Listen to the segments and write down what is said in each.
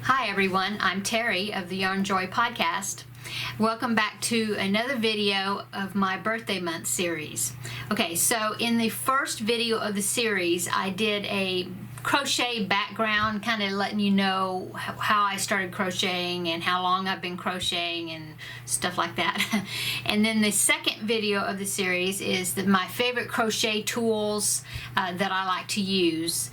Hi everyone, I'm Terry of the Yarnjoy podcast. Welcome back to another video of my birthday month series. Okay, so in the first video of the series, I did a crochet background, kind of letting you know how I started crocheting and how long I've been crocheting and stuff like that. And then the second video of the series is my favorite crochet tools that I like to use,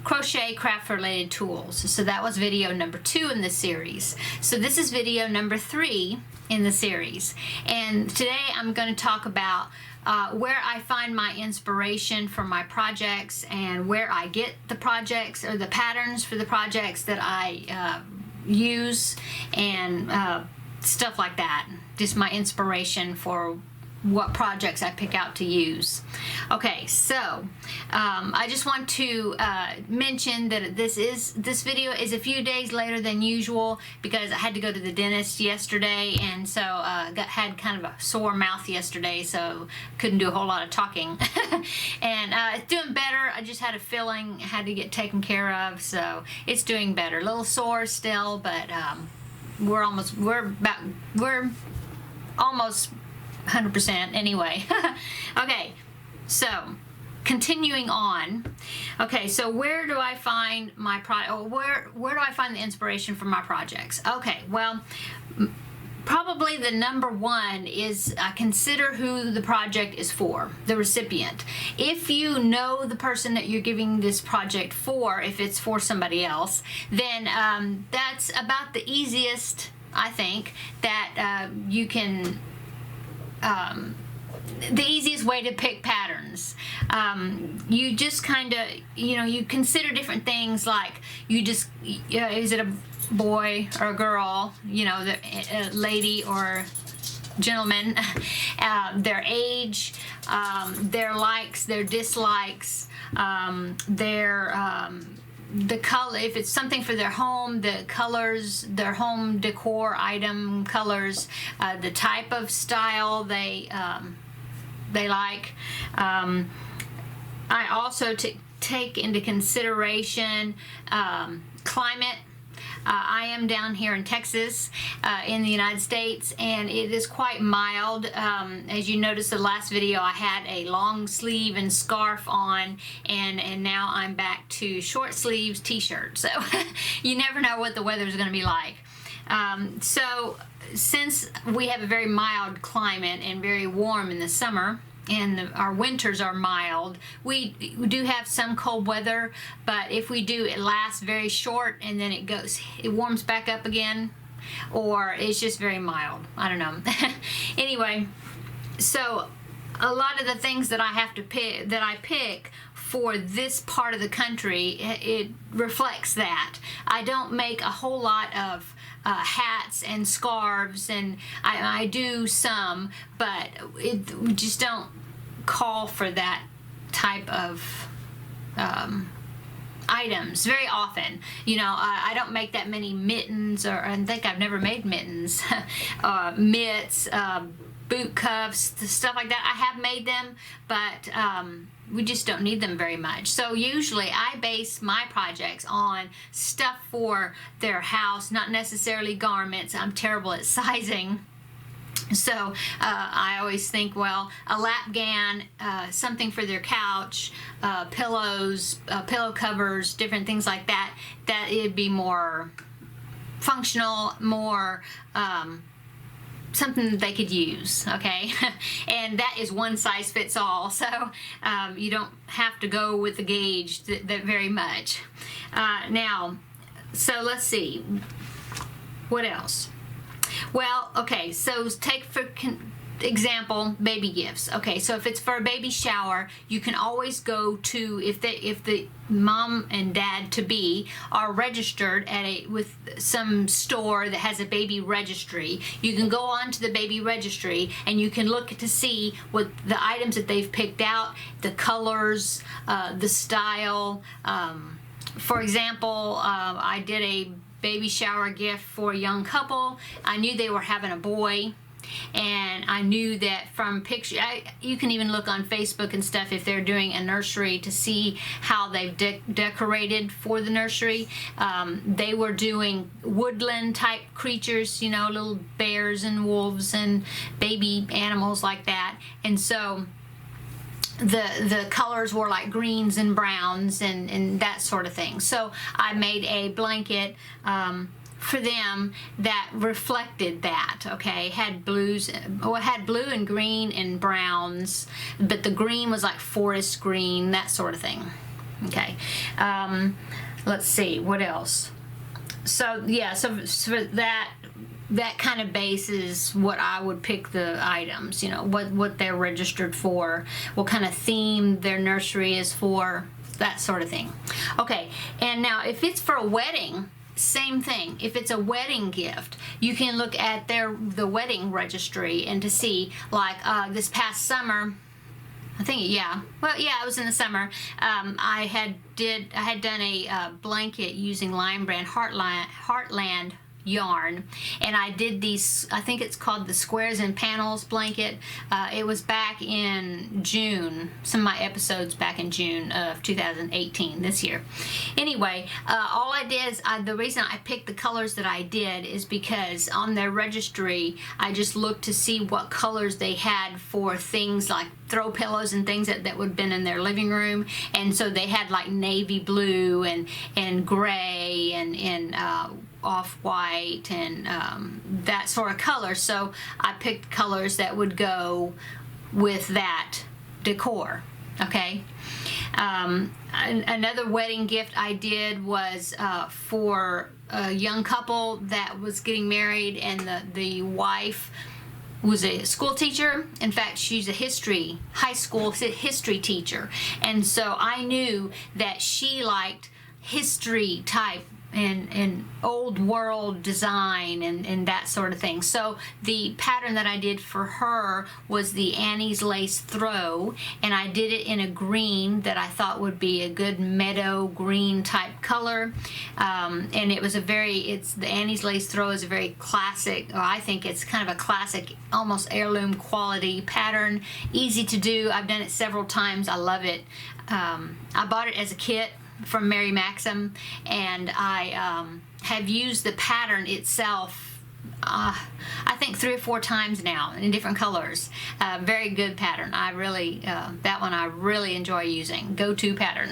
crochet craft related tools. So that was video number 2 in the series. So this is video number 3 in the series, and today I'm going to talk about where I find my inspiration for my projects and where I get the projects or the patterns for the projects that I use and stuff like that. Just my inspiration for what projects I pick out to use. Okay, so I just want to mention that this video is a few days later than usual because I had to go to the dentist yesterday, and so had kind of a sore mouth yesterday, so couldn't do a whole lot of talking. And it's doing better. I just had a filling, had to get taken care of, so it's doing better. A little sore still, but we're almost 100% anyway. Okay, so continuing on. Okay, so where do I find my where do I find the inspiration for my projects? Okay, well, probably the number one is consider who the project is for, the recipient. If you know the person that you're giving this project for, if it's for somebody else, then that's about the easiest, I think, that you can the easiest way to pick patterns. You just kind of, you consider different things, like is it a boy or a girl, a lady or gentleman, their age, their likes, their dislikes, the color, if it's something for their home, the colors, their home decor item colors, the type of style they like. I also take into consideration climate. I am down here in Texas, in the United States, and it is quite mild. As you noticed the last video, I had a long sleeve and scarf on, and now I'm back to short sleeves t-shirt. So you never know what the weather is going to be like. So since we have a very mild climate and very warm in the summer, and our winters are mild, we do have some cold weather, but if we do, it lasts very short and then it warms back up again, or it's just very mild. I don't know. Anyway, so a lot of the things that I pick for this part of the country, it reflects that. I don't make a whole lot of hats and scarves, and I do some, but we just don't call for that type of items very often. I don't make that many mittens, or I think I've never made mittens, mitts, boot cuffs, stuff like that. I have made them, but we just don't need them very much. So usually I base my projects on stuff for their house, not necessarily garments. I'm terrible at sizing. So I always think, well, a lap gown, something for their couch, pillows, pillow covers, different things like that, that it'd be more functional, more something that they could use, okay? And that is one size fits all, so you don't have to go with the gauge that very much. Now, so let's see, what else? Well, okay, so take for example, baby gifts. Okay, so if it's for a baby shower, you can always go to, if the mom and dad to be are registered with some store that has a baby registry, you can go on to the baby registry and you can look to see what the items that they've picked out, the colors, the style. For example, I did a baby shower gift for a young couple. I knew they were having a boy, And I knew that from picture, you can even look on Facebook and stuff if they're doing a nursery to see how they've decorated for the nursery. They were doing woodland type creatures, you know, little bears and wolves and baby animals like that. And so the colors were like greens and browns and that sort of thing. So I made a blanket for them that reflected that, okay? Had blues, well, it had blue and green and browns, but the green was like forest green, that sort of thing, okay? Let's see, what else? So yeah, so that kind of base is what I would pick the items, you know, what they're registered for, what kind of theme their nursery is for, that sort of thing. Okay, and now if it's for a wedding, same thing. If it's a wedding gift, you can look at the wedding registry and to see, like this past summer, I think, yeah, well, yeah, it was in the summer. I had done a blanket using Lion Brand Heartland yarn, and I did these, I think it's called the Squares and Panels blanket. It was back in June, some of my episodes back in June of 2018, this year. Anyway, all I did is, the reason I picked the colors that I did is because on their registry, I just looked to see what colors they had for things like throw pillows and things that would have been in their living room. And so they had like navy blue and gray and off-white and that sort of color. So I picked colors that would go with that decor, okay? Another wedding gift I did was for a young couple that was getting married, and the wife was a school teacher. In fact, she's a high school history teacher. And so I knew that she liked history type and old world design and that sort of thing. So the pattern that I did for her was the Annie's Lace Throw, and I did it in a green that I thought would be a good meadow green type color. And it was the Annie's Lace Throw is a very classic, or I think it's kind of a classic, almost heirloom quality pattern. Easy to do. I've done it several times. I love it. I bought it as a kit from Mary Maxim, and I have used the pattern itself I think 3 or 4 times now in different colors. Very good pattern. I really that one I really enjoy using. Go-to pattern.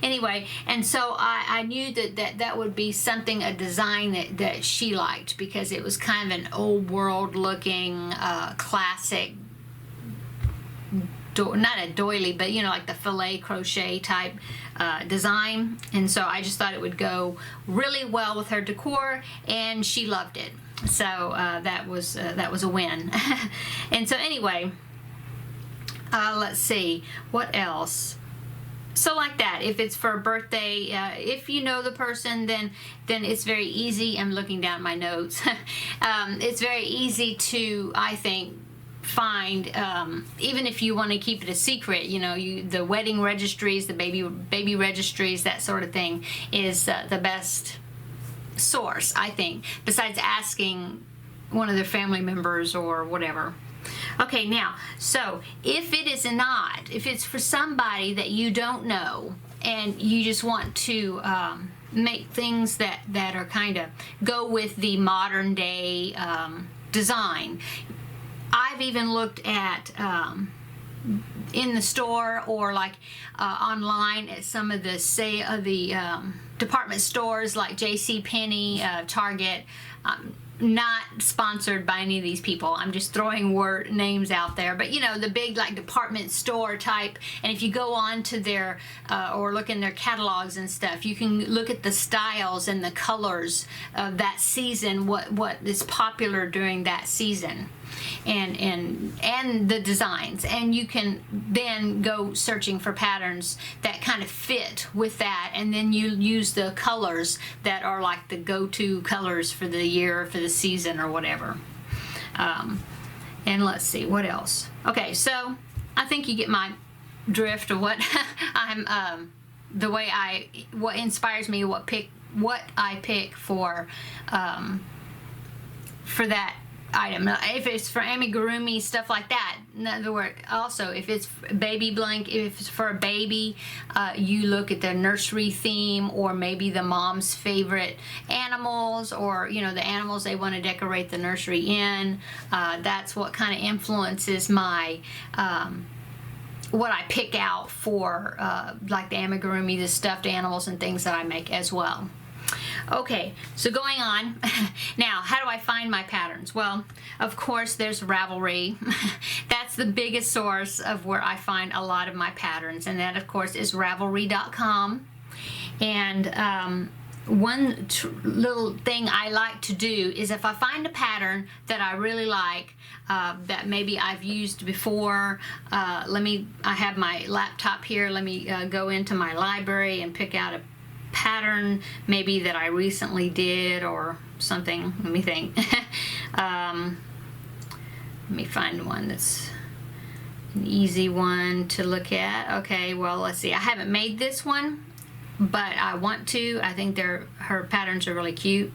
Anyway, and so I knew that would be something, a design that she liked, because it was kind of an old world looking classic, not a doily, but you know, like the filet crochet type design. And so I just thought it would go really well with her decor, and she loved it. So that was a win. And so anyway, let's see what else. So like that, if it's for a birthday, if you know the person, then it's very easy. I'm looking down my notes. It's very easy to, I think, find, even if you want to keep it a secret, you know, the wedding registries, the baby registries, that sort of thing is the best source, I think, besides asking one of their family members or whatever. Okay, now, so if it's for somebody that you don't know and you just want to make things that are kind of go with the modern day design, I've even looked at in the store or like online at some of the department stores like JCPenney, Target. Not sponsored by any of these people. I'm just throwing names out there, but you know, the big like department store type. And if you go on to their or look in their catalogs and stuff, you can look at the styles and the colors of that season, what is popular during that season, and the designs, and you can then go searching for patterns that kind of fit with that, and then you use the colors that are like the go-to colors for the year, for the season, or whatever. And let's see what else. Okay, so I think you get my drift of what I'm what inspires me, what I pick for that item. If it's for amigurumi, stuff like that. In other words, also if it's baby blanket, if it's for a baby, you look at the nursery theme, or maybe the mom's favorite animals, or you know, the animals they want to decorate the nursery in. That's what kind of influences my what I pick out for like the amigurumi, the stuffed animals and things that I make as well. Okay, so going on. Now, how do I find my patterns? Well, of course, there's Ravelry. That's the biggest source of where I find a lot of my patterns, and that, of course, is Ravelry.com. And one little thing I like to do is, if I find a pattern that I really like, that maybe I've used before, I have my laptop here. Let me go into my library and pick out a pattern maybe that I recently did or something. Let me think. Let me find one that's an easy one to look at. Okay, well, let's see. I haven't made this one, but I want to. I think her patterns are really cute.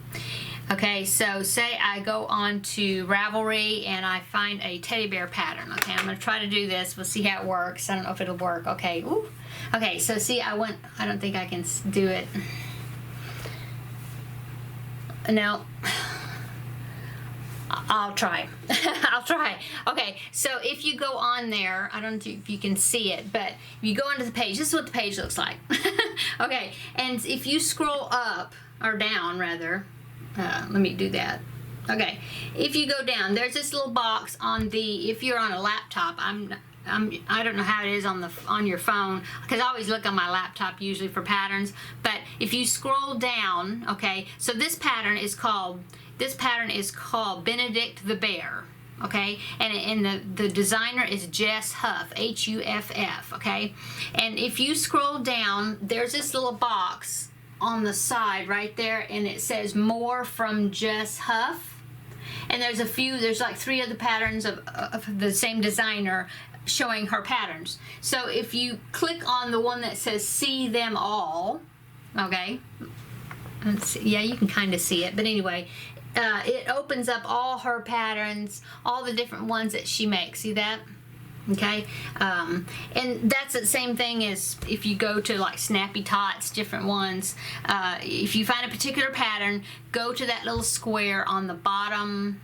Okay, so say I go on to Ravelry and I find a teddy bear pattern. Okay, I'm going to try to do this. We'll see how it works. I don't know if it'll work. Okay, ooh. Okay, so see, I don't think I can do it. No. I'll try. I'll try. Okay, so if you go on there, I don't know if you can see it, but if you go onto the page, this is what the page looks like. Okay, and if you scroll up, or down rather, let me do that. Okay, if you go down, there's this little box on the, if you're on a laptop, I don't know how it is on your phone, because I always look on my laptop usually for patterns. But if you scroll down, okay, so this pattern is called Benedict the Bear. Okay, and the designer is Jess Huff, Huff. Okay, and if you scroll down, there's this little box on the side right there, and it says more from Jess Huff. And there's like 3 other patterns of the same designer showing her patterns. So if you click on the one that says see them all, okay, let's see, yeah, you can kind of see it, but anyway, it opens up all her patterns, all the different ones that she makes. See that? Okay, and that's the same thing as if you go to like Snappy Tots, different ones. If you find a particular pattern, go to that little square on the bottom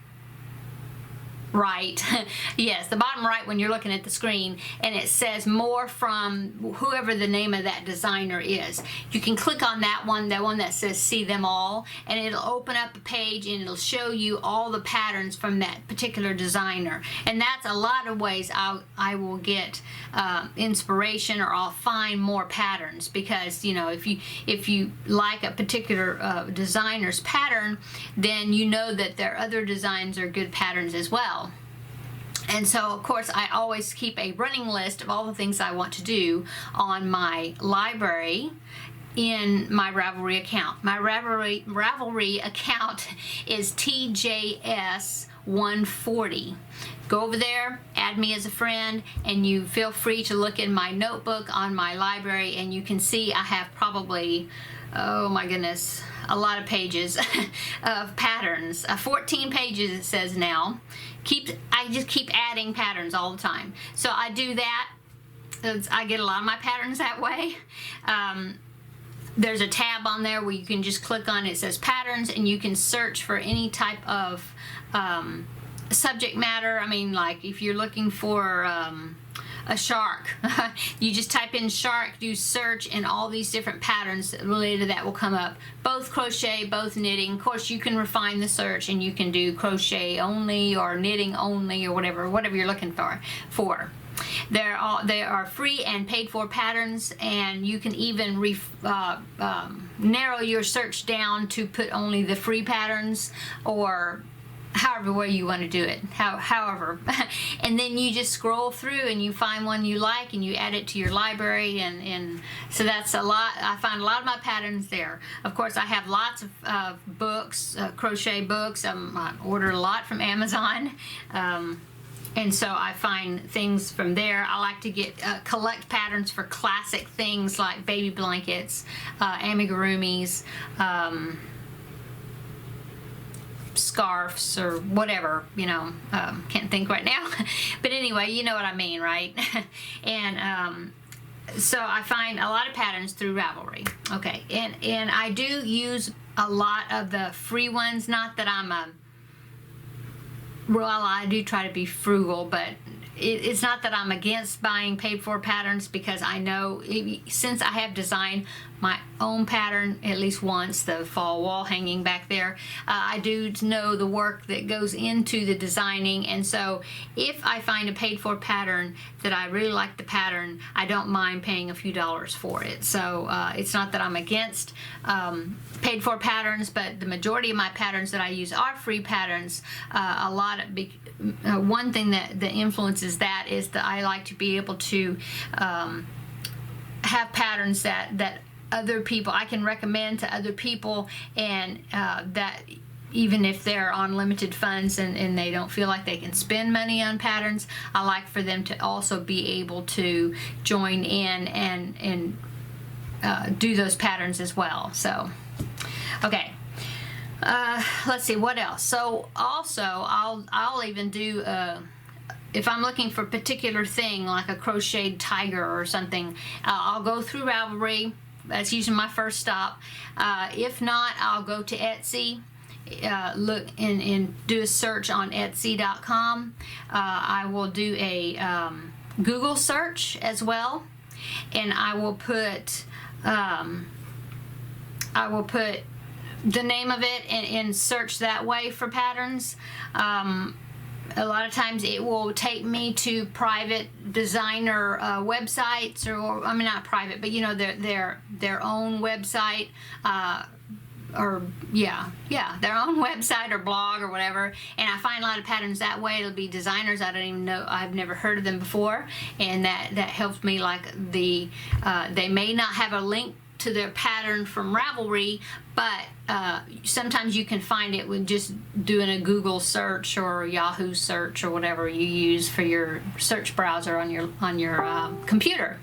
right. Yes, the bottom right when you're looking at the screen, and it says more from whoever the name of that designer is. You can click on that one, the one that says see them all, and it'll open up a page and it'll show you all the patterns from that particular designer. And that's a lot of ways I will get inspiration, or I'll find more patterns, because you know, if you like a particular designer's pattern, then you know that their other designs are good patterns as well. And so, of course, I always keep a running list of all the things I want to do on my library in my Ravelry account. My Ravelry account is TJS140. Go over there, add me as a friend, and you feel free to look in my notebook on my library, and you can see I have probably, oh my goodness, a lot of pages of patterns. 14 pages it says now. I just keep adding patterns all the time. So I do that. I get a lot of my patterns that way. There's a tab on there where you can just click on it. It says patterns, and you can search for any type of subject matter. I mean, like if you're looking for a shark, you just type in shark, do search, and all these different patterns related to that will come up. Both crochet, both knitting. Of course, you can refine the search, and you can do crochet only or knitting only, or whatever you're looking for. They are free and paid for patterns, and you can even narrow your search down to put only the free patterns, or however way you want to do it, however. And then you just scroll through and you find one you like and you add it to your library, and so that's a lot. I find a lot of my patterns there. Of course, I have lots of books, crochet books. I order a lot from Amazon, and so I find things from there. I like to collect patterns for classic things like baby blankets, amigurumis, scarves or whatever, you know, can't think right now. But anyway, you know what I mean, right? And so I find a lot of patterns through Ravelry. Okay, and I do use a lot of the free ones. Not that I'm well, I do try to be frugal, but it's not that I'm against buying paid for patterns, because I know since I have designed my own pattern at least once, the fall wall hanging back there, I do know the work that goes into the designing. And so if I find a paid for pattern that I really like the pattern, I don't mind paying a few dollars for it. So it's not that I'm against paid for patterns, but the majority of my patterns that I use are free patterns. A lot of one thing that influences that is that I like to be able to have patterns that other people, I can recommend to other people, and that even if they're on limited funds and they don't feel like they can spend money on patterns, I like for them to also be able to join in and do those patterns as well. So, okay. Let's see what else. So also I'll even do if I'm looking for a particular thing like a crocheted tiger or something, I'll go through Ravelry. That's usually my first stop. If not, I'll go to Etsy, look and do a search on Etsy.com. I will do a Google search as well, and I will put the name of it and search that way for patterns. A lot of times it will take me to private designer websites, or I mean not private, but you know their own website, or their own website or blog or whatever. And I find a lot of patterns that way. It'll be designers I don't even know, I've never heard of them before, and that helps me. Like they may not have a link to their pattern from Ravelry, but sometimes you can find it with just doing a Google search or Yahoo search or whatever you use for your search browser on your computer.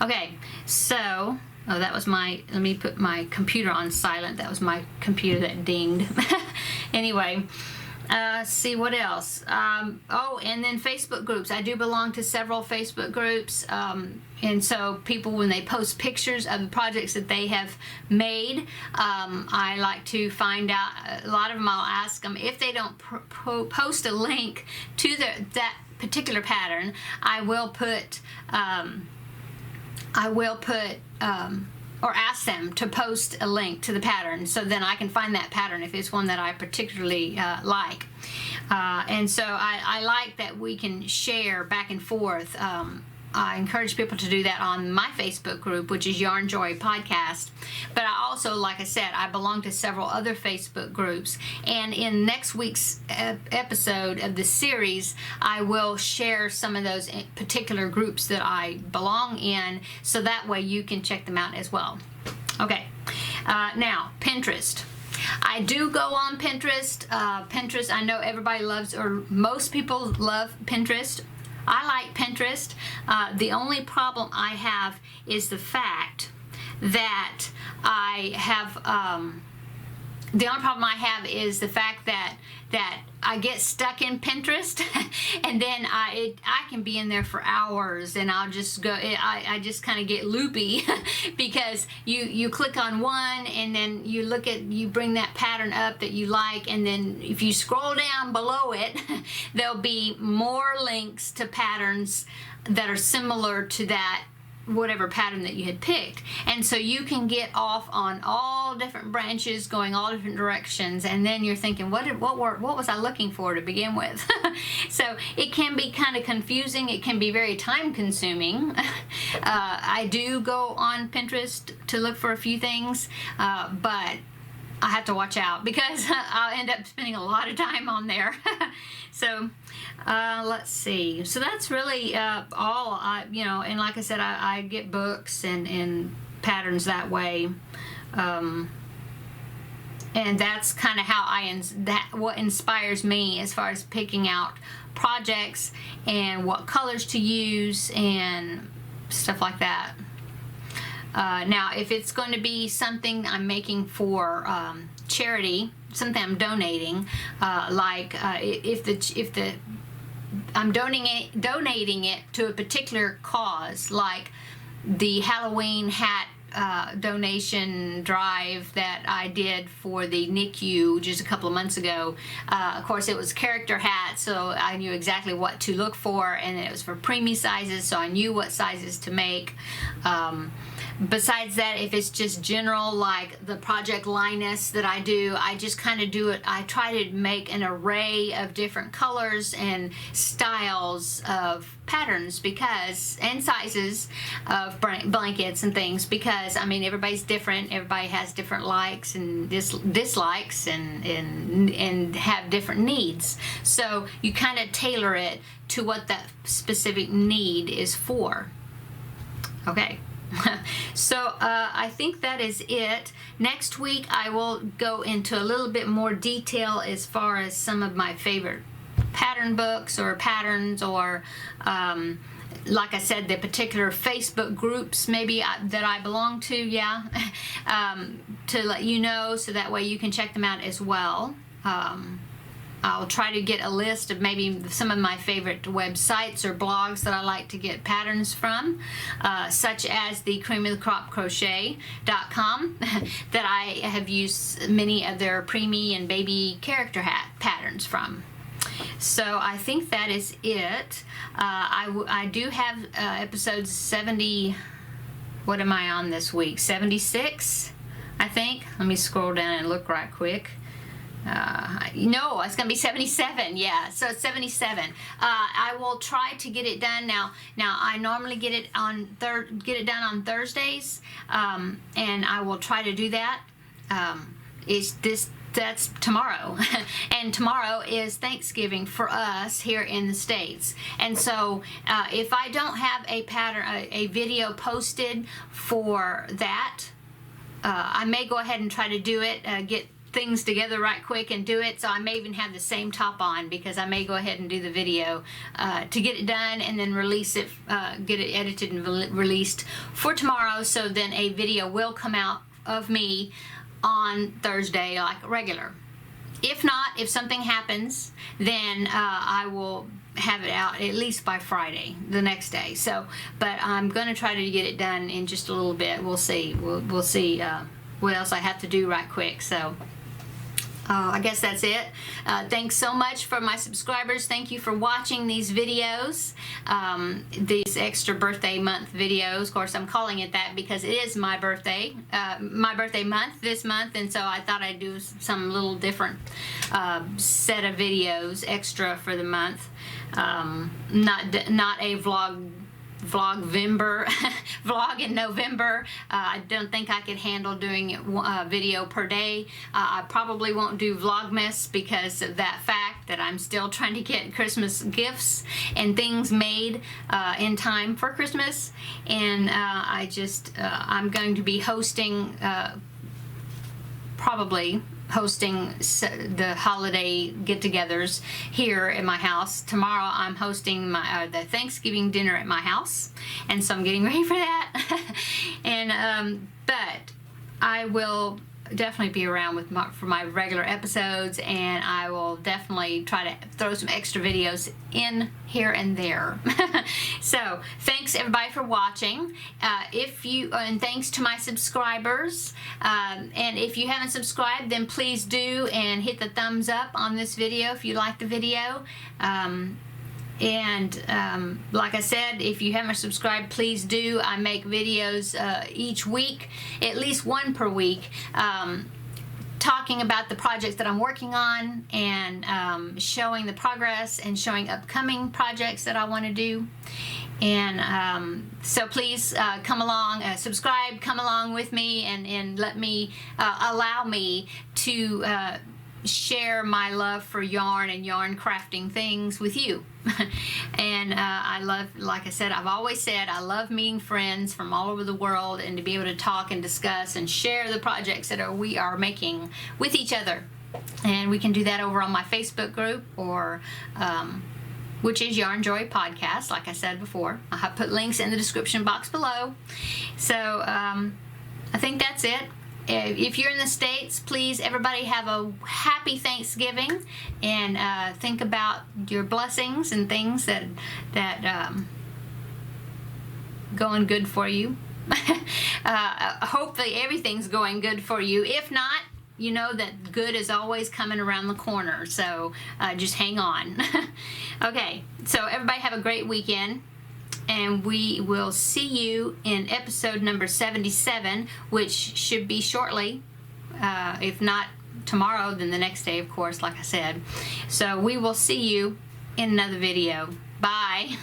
Okay, so that was let me put my computer on silent. That was my computer that dinged. Anyway, see what else. Oh, and then Facebook groups. I do belong to several Facebook groups, and so people, when they post pictures of the projects that they have made, I like to find out. A lot of them I'll ask them if they don't post a link to that particular pattern. I will put or ask them to post a link to the pattern, so then I can find that pattern if it's one that I particularly like. And so I like that we can share back and forth. I encourage people to do that on my Facebook group, which is Yarnjoy Podcast. But I also, like I said, I belong to several other Facebook groups. And in next week's episode of this series, I will share some of those particular groups that I belong in, so that way you can check them out as well. Okay, now Pinterest. I do go on Pinterest. Pinterest, I know everybody loves, or most people love Pinterest. I like Pinterest. The only problem I have is the fact that the only problem I have is the fact that I get stuck in Pinterest, and then I can be in there for hours, and I'll just go. I just kind of get loopy because you click on one, and then you bring that pattern up that you like, and then if you scroll down below it, there'll be more links to patterns that are similar to that whatever pattern that you had picked. And so you can get off on all different branches going all different directions, and then you're thinking, what was I looking for to begin with? So it can be kind of confusing. It can be very time consuming. I do go on Pinterest to look for a few things, but I have to watch out because I'll end up spending a lot of time on there. So let's see. So that's really all. And like I said, I get books and patterns that way, and that's kind of how what inspires me as far as picking out projects and what colors to use and stuff like that. Now, if it's going to be something I'm making for charity, something I'm donating, if I'm donating it to a particular cause, like the Halloween hat donation drive that I did for the NICU just a couple of months ago. Of course, it was character hats, so I knew exactly what to look for, and it was for preemie sizes, so I knew what sizes to make. Besides that, if it's just general, like the Project Linus that I do, I just kind of do it. I try to make an array of different colors and styles of patterns and sizes of blankets and things, because I mean, everybody's different. Everybody has different likes and dislikes and have different needs. So you kind of tailor it to what that specific need is for. Okay. So I think that is it. Next week I will go into a little bit more detail as far as some of my favorite pattern books or patterns, or like I said, the particular Facebook groups maybe that I belong to, to let you know, so that way you can check them out as well. I'll try to get a list of maybe some of my favorite websites or blogs that I like to get patterns from, such as the creamofthecropcrochet.com that I have used many of their preemie and baby character hat patterns from. So I think that is it. I do have episodes 70, what am I on this week? 76, I think. Let me scroll down and look right quick. No, it's going to be 77. Yeah, so it's 77. I will try to get it done now. I normally get it done on Thursdays, and I will try to do that. That's tomorrow, and tomorrow is Thanksgiving for us here in the States. And so if I don't have a video posted for that, I may go ahead and try to do it, get things together right quick and do it. So I may even have the same top on, because I may go ahead and do the video to get it done and then release it, get it edited and released for tomorrow. So then a video will come out of me on Thursday like regular. If not, if something happens, then I will have it out at least by Friday, the next day. So, but I'm going to try to get it done in just a little bit. We'll see. We'll see what else I have to do right quick. So I guess that's it. Thanks so much for my subscribers. Thank you for watching these videos, these extra birthday month videos. Of course, I'm calling it that because it is my birthday month this month, and so I thought I'd do some little different set of videos extra for the month. Not a vlog in November. I don't think I could handle doing a video per day. I probably won't do Vlogmas because of that fact that I'm still trying to get Christmas gifts and things made in time for Christmas. And I'm going to be probably hosting the holiday get-togethers here at my house. Tomorrow I'm hosting the Thanksgiving dinner at my house, and so I'm getting ready for that. And but I will definitely be around for my regular episodes, and I will definitely try to throw some extra videos in here and there. So thanks everybody for watching. And thanks to my subscribers, and if you haven't subscribed, then please do, and hit the thumbs up on this video if you like the video. Like I said, if you haven't subscribed, please do. I make videos each week, at least one per week, talking about the projects that I'm working on, and showing the progress and showing upcoming projects that I want to do. And so please come along, subscribe, come along with me, and let me allow me to share my love for yarn and yarn crafting things with you. And I love, like I said, I've always said, I love meeting friends from all over the world, and to be able to talk and discuss and share the projects that we are making with each other. And we can do that over on my Facebook group, or which is Yarnjoy Podcast, like I said before. I have put links in the description box below. So I think that's it. if you're in the States, please, everybody have a happy Thanksgiving, and think about your blessings and things that going good for you. Hopefully everything's going good for you. If not, you know that good is always coming around the corner, so just hang on. Okay, so everybody have a great weekend, and we will see you in episode number 77, which should be shortly. If not tomorrow, then the next day, of course, like I said. So we will see you in another video. Bye.